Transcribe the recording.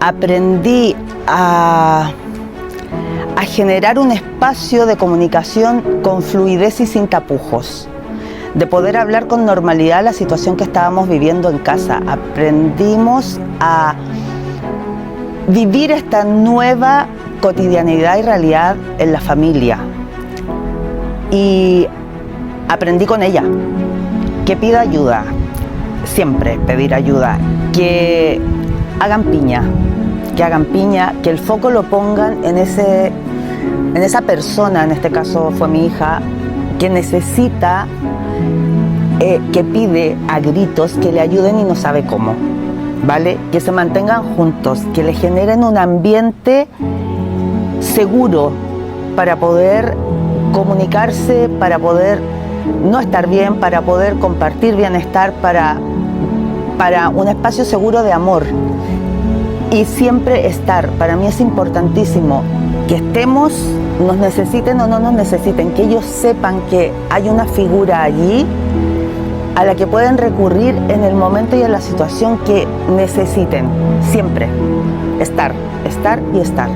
aprendí a generar un espacio de comunicación con fluidez y sin tapujos, de poder hablar con normalidad la situación que estábamos viviendo en casa. Aprendimos a vivir esta nueva cotidianidad y realidad en la familia. Y aprendí con ella que pida ayuda, siempre pedir ayuda, que hagan piña, que el foco lo pongan en esa persona, en este caso fue mi hija, que necesita, que pide a gritos que le ayuden y no sabe cómo, ¿vale? Que se mantengan juntos, que le generen un ambiente seguro para poder comunicarse, para poder no estar bien, para poder compartir bienestar, para un espacio seguro de amor. Y siempre estar, para mí es importantísimo que estemos, nos necesiten o no nos necesiten, que ellos sepan que hay una figura allí a la que pueden recurrir en el momento y en la situación que necesiten. Siempre estar y estar.